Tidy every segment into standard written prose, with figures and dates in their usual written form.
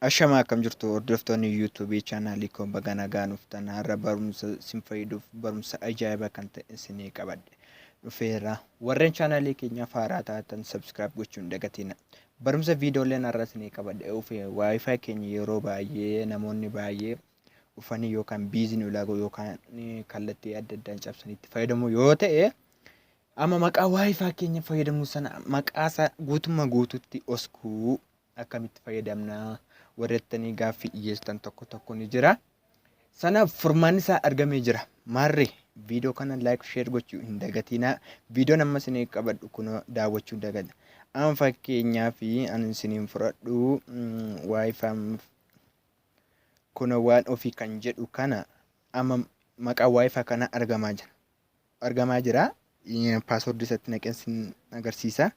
Ashamaa akkam jirtu hordoftoonni yuutuubii chaanaalii koo baga nagaan dhuftan har'a barumsa isin fayyaduuf barumsa ajaa'ibaa kan ta'e isinii qabadhe dhufeera. Warreen chaanaalii keenyaaf haaraa taatan sabskiraayib gochuun hin dagatina. Barumsa viidiyooleen har'a isinii qabadhe dhufe waayifaa keenya yeroo baay'ee namoonni baay'ee dhufanii yookaan biiziin ulaagu yookaan kallattii adda addaan cabsanitti fayyadamu yoo ta'e amma maqaa waayifaa keenya fayyadamuu sana maqaasaa guutummaa guutuutti oskuu akkamitti fayyadamnaa warreettanii gaaffii dhiyeessan tokko ni jira. Sanaaf furmaanni isaa argamee jira. Maarree viidiyoo kana laayik sheer gochuu hin dagatinaa. Viidiyoon amma isinii qabadhu kun daawwachuu dagata. Amma fakkeenyaaf ani isiniin fudhadhu waayifaan kun waan ofii kan jedhu kana amma maqaa waayifaa kana argamaa jira. Paaswoordii isatti naqeen agarsiisa.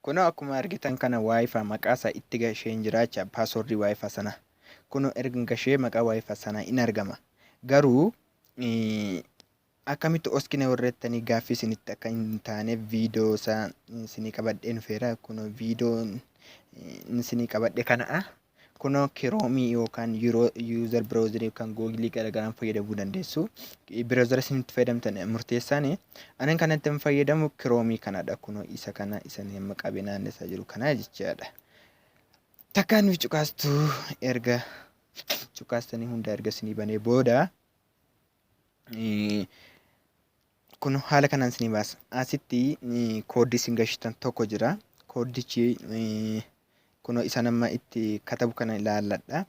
Kuno akkuma argitan kana waayifaa maqaa isaa itti gasheen jiraacha paaswoordii waayifaa sana. Kuno erga gashee maqaa waayifaa sana in argama. Garuu akkamitti oskine warreettanii gaaffii isinitti akka hin taane viidiyoo isaa isinii qabadhee dhufeera. Kuno viidiyoon isinii qabadhe kana kuno kiroomii yookaan yuuzar biroozarii yookaan googilii garaagaraan fayyadamuu dandeessu. Biroozara isinitti fayyadamtan murteessaan anan kanatti fayyadamu kiroomii kanadha. Kuno isa kana isanii amma qabee naannessaa jiru kana jechaadha. Takkaan nuuf cuqaastuu erga cuqaastanii hunda erga isinii banee booda kun haala kanaan isinii baasa. Asitti kooddii isin gashitan tokko jira. Kooddichi kuno isa nama itti katabu kana ilaalladha.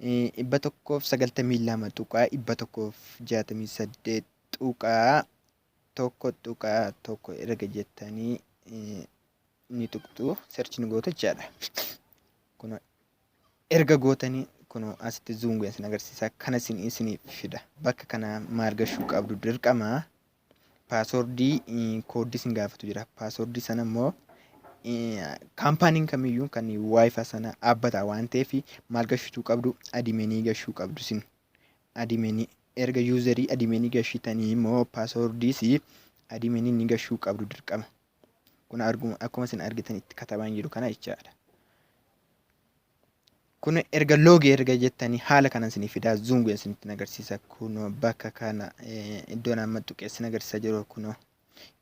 192 tuqaa 168 tuqaa tokko erga jettanii ni tuqxu search ni gootu jechaadha. Kuno erga gootanii kuno asitti zuum goon isin agarsiisa. Kana isiniif fida. Bakka kana maal gashuu qabdu dirqama paaswoordii kooddii isin gaafatu jira. Paaswoordii sana immoo kaampaaniin kamiyyuu kan waayifaa sana dhaabbataa waan ta'eef maal gashuu qabdu adimenii gashuu qabdu isin adimenii erga yuuzarii adimenii gashitanii immoo paaswoordiis adimenii ni gashuu qabdu dirqama. Kun akkuma isin argitan itti katabaan jiru kana jechaadha. Kun erga loogii erga jettanii haala kanan isinii fidaa zuum goon isinitti agarsiisa. Kun bakka kana iddoo nama tuqeessin agarsiisa jiru kun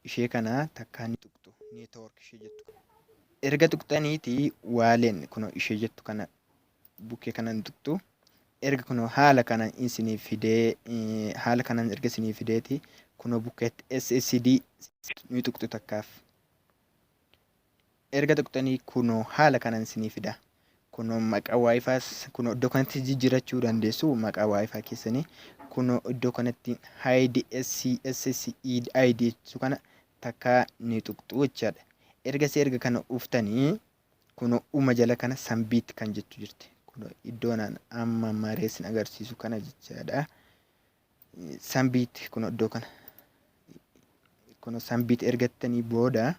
ishee kana takkaan ni tuqxu neetwoork ishee jettu. Erga tuqxaniiti waaleen kun ishee jettu kana bukkee kanan tuqxu. Erga kun haala kanan isinii fidee haala kanan erga isinii fideeti kun bukkeetti SSD ni tuqxu takkaaf. Erga tuqxanii kun haala kanan isinii fida. Kun maqaa waayifaas kun iddoo kanatti jijjiirachuu dandeessu maqaa waayifaa keessanii. Kun iddoo kanatti hide SSID kana takka ni tuqxu jechaadha. Erga kana uftanii kun jala kana sambiit kan jettu jirti. Kun iddoon amma mareessin agarsiisu kana jechaadha. Sambiit kun iddoo kana. Kun sambiit ergattanii booda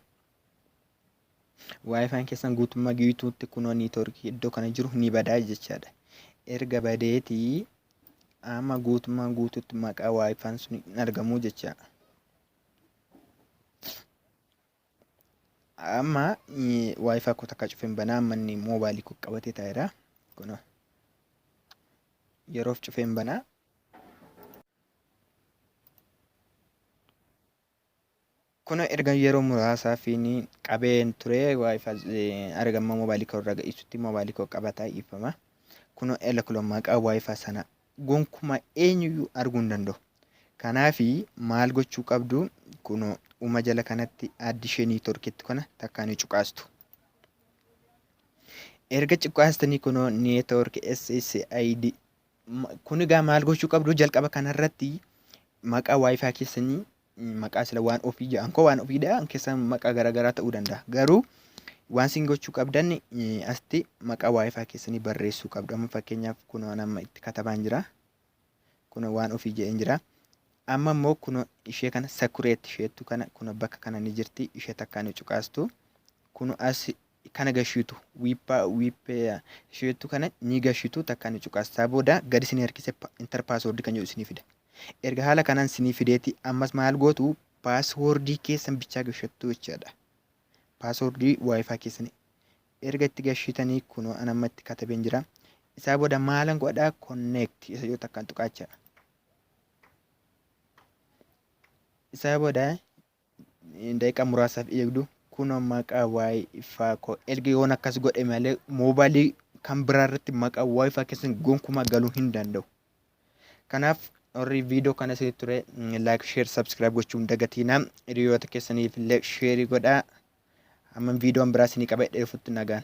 waayifaan keessan guutummaa guutuutti kunoo neetwoorkii iddoo kana jiru ni badaa jechaadha. Erga badeetii amma guutummaa guutuutti maqaa waayifaan sun hin argamu jechaadha. Amma waayifaa koo takka cufeen banaa manni moobaalii koo qabatee taa'eera. Kun yeroof cufeen banaa. Kun erga yeroo muraasaaf qabeen ture waayifaa argama moobaalii koo irraa ga'isutti moobaalii koo qabataa ifama. Kun kulo maqaa waayifaa sana gonkumaa eenyuyyuu arguu hin danda'u. Kanaafi maal gochuu qabdu kun jala kanatti addishee neetwoorkiitti kana takkaan cuqaastu. Erga cuqaastanii kun neetwoork SSID kun egaa maal gochuu qabdu jalqaba kanarratti maqaa waayifaa keessanii maqaa sila waan ofii jedhan koo waan ofii dhaan keessan maqaa garaagaraa ta'uu danda'a. Garuu waan isin gochuu qabdan asitti maqaa waayifaa keessanii barreessuu qabdu. Amma fakkeenyaaf kun nama itti katabaan jira. Kun waan ofii jedheen jira. Amma immoo kun ishee kana sakureet isheettu kana kun bakka kana ni jirti ishee takkaan cuqaastu. Kun as kana gashitu wiippee isheettu kana ni gashitu takkaan cuqaastaa booda gadi isin harkisee intar paaswoordii kan jedhu isinii fida. Erga haala kanaan isinii fideeti ammas maal gootu paaswoordii keessan bichaa gashattu jechaadha. paaswordii wifi keessanii erga itti gashitanii kunoo an amma itti katabeen jira. Isaa booda maalan godhaa connect isa yoo takkaan tuqaacha. Isaa booda daqiiqaa muraasaaf eegdu kunoo maqaa wifi koo erga yoon akkas godhe malee moobaayilii kan biraa irratti maqaa wifi keessan gonkumaa galuu hin danda'u. Kanaaf warri viidiyoo kana isinitti ture like share subscribe gochuun dagatinaa. Hiriyoota keessaniif illee share godhaa. Amma viidiyoon biraa isinii qabadhee dhufutti nagaan.